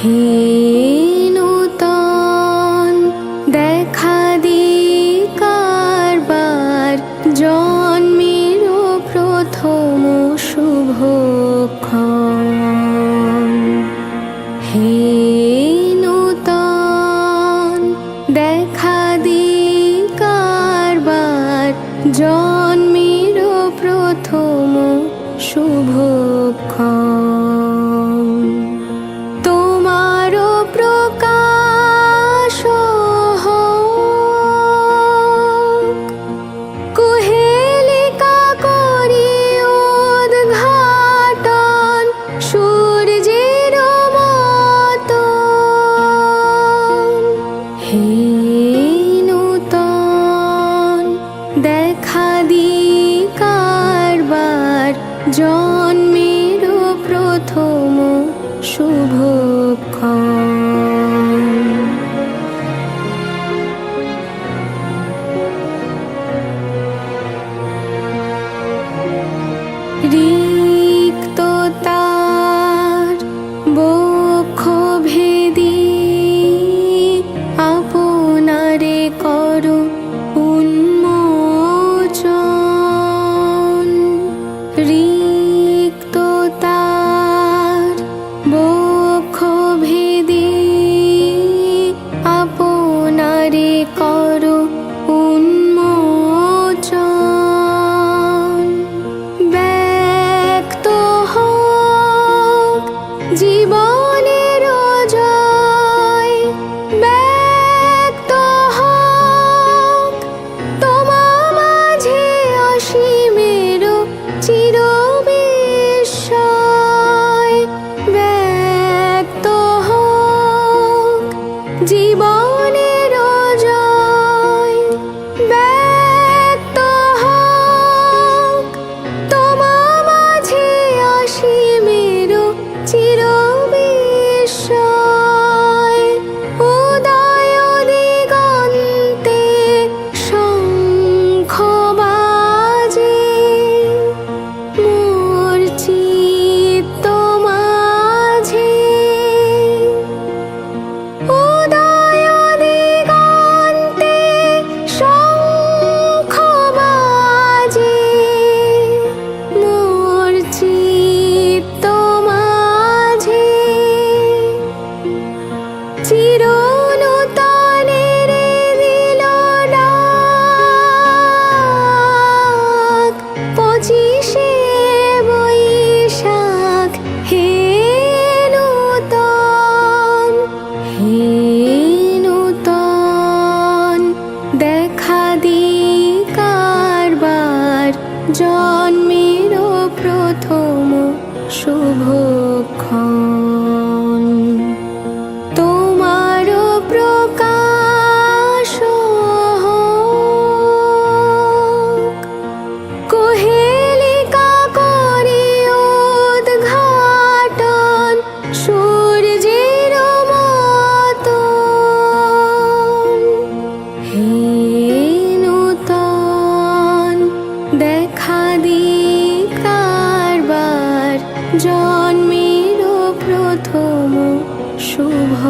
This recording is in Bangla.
হে নূতন দেখা দি কারবার, জন্মের প্রথম শুভক্ষণ। হে নূতন দেখা দি কারবার, জন্মের প্রথম শুভক্ষণ। তোমার প্রকাশ হোক, কুহেলিকা করি উদ্ঘাটন, সূর্যের মতন। হে নূতন দেখা দি কারবার, জন্মের প্রথম শুভক্ষণ। রিক্ততার বক্ষ ভেদি আপনারে করো উন্মোচন। রিক্ততার বক্ষ ভেদি আপনারে করো উন্মোচন। ব্যক্ত হোক জীবনের জয়, ব্যক্ত হোক তোমা মাঝে অসীমের চিরবিস্ময়। ব্যক্ত হোক জীবনের জয়, ব্যক্ত হোক তোমা মাঝে অসীমের চিরবিস্ময়। উদয় দিগন্তে শঙ্খ বাজে, মোর চিত্ত মাঝে। উদয় দিগন্তে শঙ্খ বাজে, মোর চিত্ত মাঝে। চিরনূতনের দিল ডাক, 25শে বৈশাখ। হে নূতন, হে নূতন দেখা দি কারবার, জন্মের প্রথম শুভক্ষণ। তোমার প্রকাশ হোক, কুহেলিকা করি উদ্ঘাটন, সূর্যের মতন। হে নূতন দেখা দি কারবার, জন্মের প্রথম শুভ